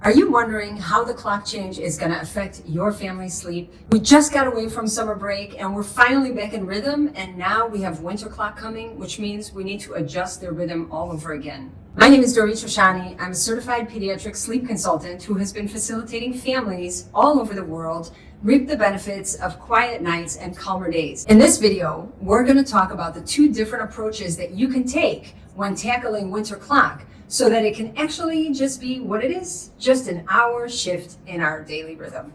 Are you wondering how the clock change is going to affect your family's sleep? We just got away from summer break and we're finally back in rhythm, and now we have winter clock coming, which means we need to adjust their rhythm all over again. My name is Dorit Shoshani. I'm a certified pediatric sleep consultant who has been facilitating families all over the world reap the benefits of quiet nights and calmer days. In this video, we're going to talk about the two different approaches that you can take when tackling winter clock, so that it can actually just be what it is, just an hour shift in our daily rhythm.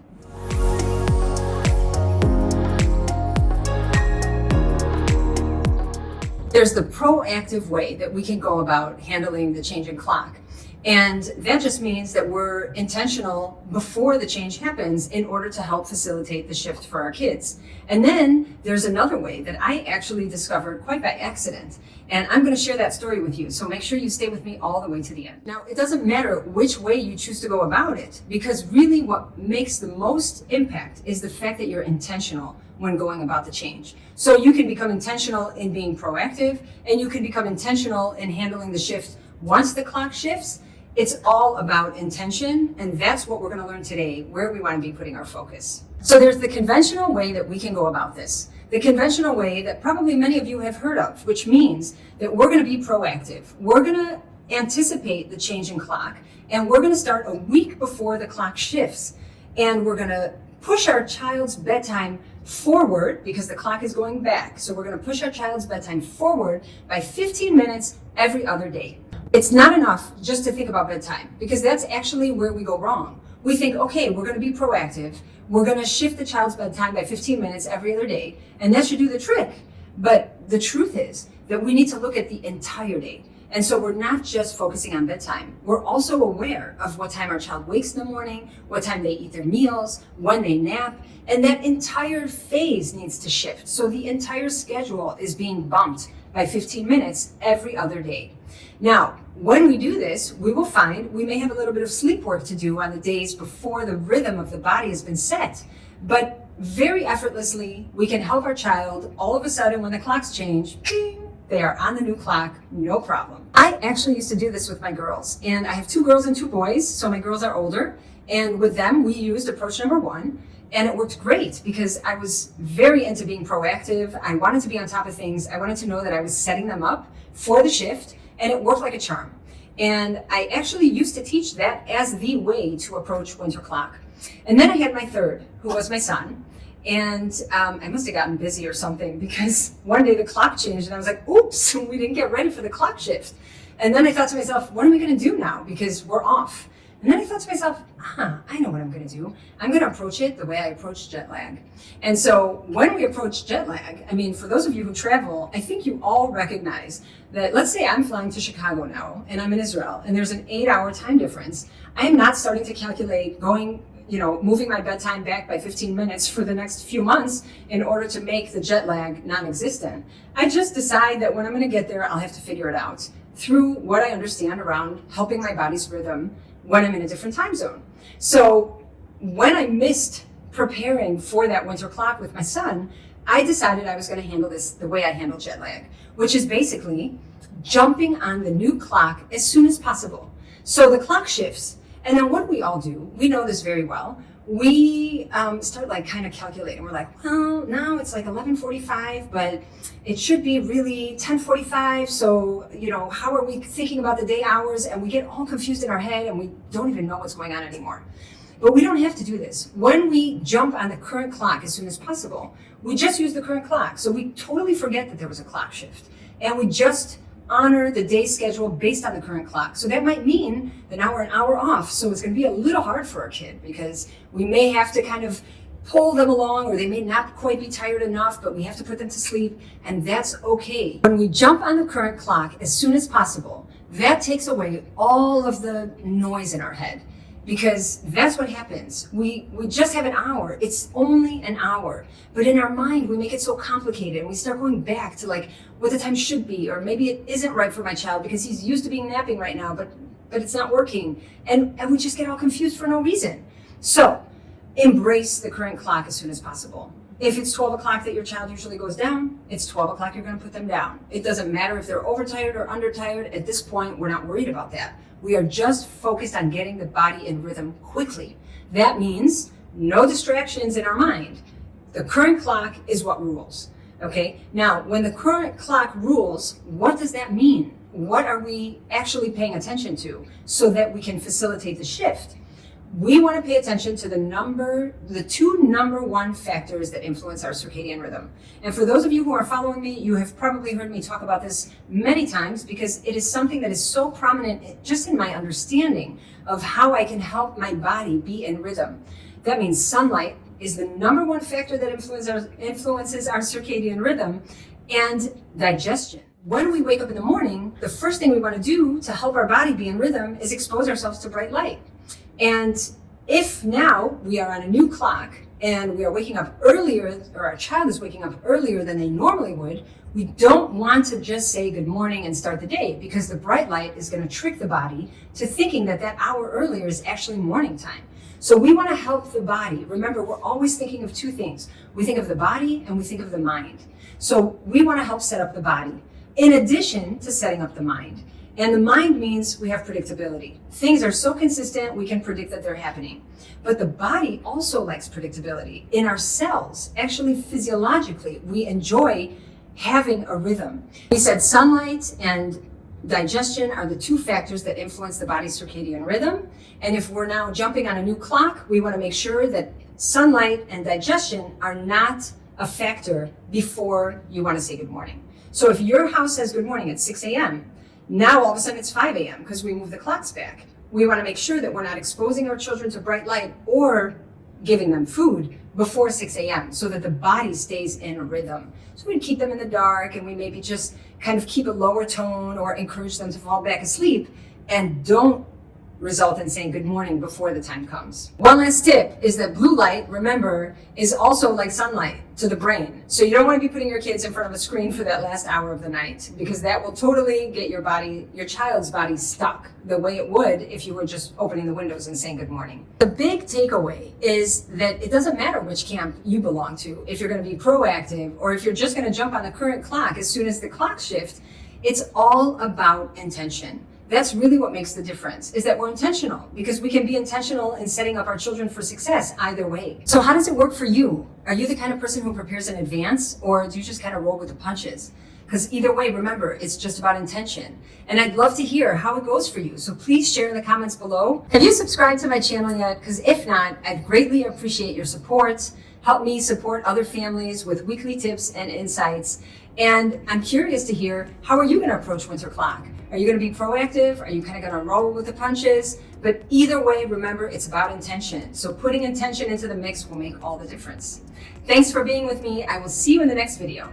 There's the proactive way that we can go about handling the changing clock. And that just means that we're intentional before the change happens in order to help facilitate the shift for our kids. And then there's another way that I actually discovered quite by accident. And I'm going to share that story with you. So make sure you stay with me all the way to the end. Now, it doesn't matter which way you choose to go about it, because really what makes the most impact is the fact that you're intentional when going about the change. So you can become intentional in being proactive, and you can become intentional in handling the shift once the clock shifts. It's all about intention, and that's what we're going to learn today, where we want to be putting our focus. So there's the conventional way that we can go about this. The conventional way that probably many of you have heard of, which means that we're going to be proactive. We're going to anticipate the change in clock, and we're going to start a week before the clock shifts. And we're going to push our child's bedtime forward because the clock is going back. So we're going to push our child's bedtime forward by 15 minutes every other day. It's not enough just to think about bedtime, because that's actually where we go wrong. We think, okay, we're going to be proactive. We're going to shift the child's bedtime by 15 minutes every other day, and that should do the trick. But the truth is that we need to look at the entire day. And so we're not just focusing on bedtime. We're also aware of what time our child wakes in the morning, what time they eat their meals, when they nap, and that entire phase needs to shift. So the entire schedule is being bumped by 15 minutes every other day. Now, when we do this, we will find we may have a little bit of sleep work to do on the days before the rhythm of the body has been set. But very effortlessly, we can help our child all of a sudden when the clocks change, ping, they are on the new clock, no problem. I actually used to do this with my girls, and I have 2 girls and 2 boys, so my girls are older. And with them, we used approach number 1. And it worked great because I was very into being proactive. I wanted to be on top of things. I wanted to know that I was setting them up for the shift, and it worked like a charm. And I actually used to teach that as the way to approach winter clock. And then I had my third, who was my son. And I must have gotten busy or something, because one day the clock changed and I was like, oops, we didn't get ready for the clock shift. And then I thought to myself, what am I going to do now? Because we're off. And then I thought to myself, I know what I'm going to do. I'm going to approach it the way I approach jet lag. And so when we approach jet lag, I mean, for those of you who travel, I think you all recognize that, let's say I'm flying to Chicago now and I'm in Israel and there's an 8-hour time difference. I am not starting to calculate moving my bedtime back by 15 minutes for the next few months in order to make the jet lag non-existent. I just decide that when I'm going to get there, I'll have to figure it out through what I understand around helping my body's rhythm when I'm in a different time zone. So when I missed preparing for that winter clock with my son, I decided I was going to handle this the way I handle jet lag, which is basically jumping on the new clock as soon as possible. So the clock shifts, and then what we all do, we know this very well, we start kind of calculating. We're like, well, now it's like 11:45, but it should be really 10:45. So, how are we thinking about the day hours? And we get all confused in our head and we don't even know what's going on anymore. But we don't have to do this. When we jump on the current clock as soon as possible, we just use the current clock. So we totally forget that there was a clock shift, and we just honor the day schedule based on the current clock. So that might mean that now we're an hour off. So it's going to be a little hard for our kid, because we may have to kind of pull them along, or they may not quite be tired enough, but we have to put them to sleep, and that's okay. When we jump on the current clock as soon as possible, that takes away all of the noise in our head, because that's what happens. We just have an hour. It's only an hour. But in our mind, we make it so complicated, and we start going back to what the time should be, or maybe it isn't right for my child because he's used to being napping right now, but it's not working. And we just get all confused for no reason. So embrace the current clock as soon as possible. If it's 12 o'clock that your child usually goes down, it's 12 o'clock you're going to put them down. It doesn't matter if they're overtired or undertired. At this point, we're not worried about that. We are just focused on getting the body in rhythm quickly. That means no distractions in our mind. The current clock is what rules. Okay? Now, when the current clock rules, what does that mean? What are we actually paying attention to so that we can facilitate the shift? We want to pay attention to the two number one factors that influence our circadian rhythm. And for those of you who are following me, you have probably heard me talk about this many times because it is something that is so prominent just in my understanding of how I can help my body be in rhythm. That means sunlight is the number one factor that influences our circadian rhythm, and digestion. When we wake up in the morning, the first thing we want to do to help our body be in rhythm is expose ourselves to bright light. And if now we are on a new clock and we are waking up earlier, or our child is waking up earlier than they normally would, we don't want to just say good morning and start the day, because the bright light is going to trick the body to thinking that that hour earlier is actually morning time. So we want to help the body. Remember, we're always thinking of two things. We think of the body and we think of the mind. So we want to help set up the body in addition to setting up the mind. And the mind means we have predictability. Things are so consistent, we can predict that they're happening. But the body also likes predictability. In our cells, actually physiologically, we enjoy having a rhythm. We said sunlight and digestion are the two factors that influence the body's circadian rhythm. And if we're now jumping on a new clock, we want to make sure that sunlight and digestion are not a factor before you want to say good morning. So if your house says good morning at 6 a.m., now all of a sudden it's 5 a.m. because we moved the clocks back. We want to make sure that we're not exposing our children to bright light or giving them food before 6 a.m. so that the body stays in a rhythm. So we keep them in the dark and we maybe just kind of keep a lower tone or encourage them to fall back asleep, and don't result in saying good morning before the time comes. One last tip is that blue light, remember, is also like sunlight to the brain. So you don't want to be putting your kids in front of a screen for that last hour of the night, because that will totally get your child's body stuck the way it would if you were just opening the windows and saying good morning. The big takeaway is that it doesn't matter which camp you belong to, if you're going to be proactive or if you're just going to jump on the current clock as soon as the clock shifts. It's all about intention. That's really what makes the difference, is that we're intentional, because we can be intentional in setting up our children for success either way. So how does it work for you? Are you the kind of person who prepares in advance, or do you just kind of roll with the punches? Because either way, remember, it's just about intention. And I'd love to hear how it goes for you. So please share in the comments below. Have you subscribed to my channel yet? Because if not, I'd greatly appreciate your support. Help me support other families with weekly tips and insights. And I'm curious to hear, how are you going to approach winter clock? Are you going to be proactive? Are you kind of going to roll with the punches? But either way, remember, it's about intention. So putting intention into the mix will make all the difference. Thanks for being with me. I will see you in the next video.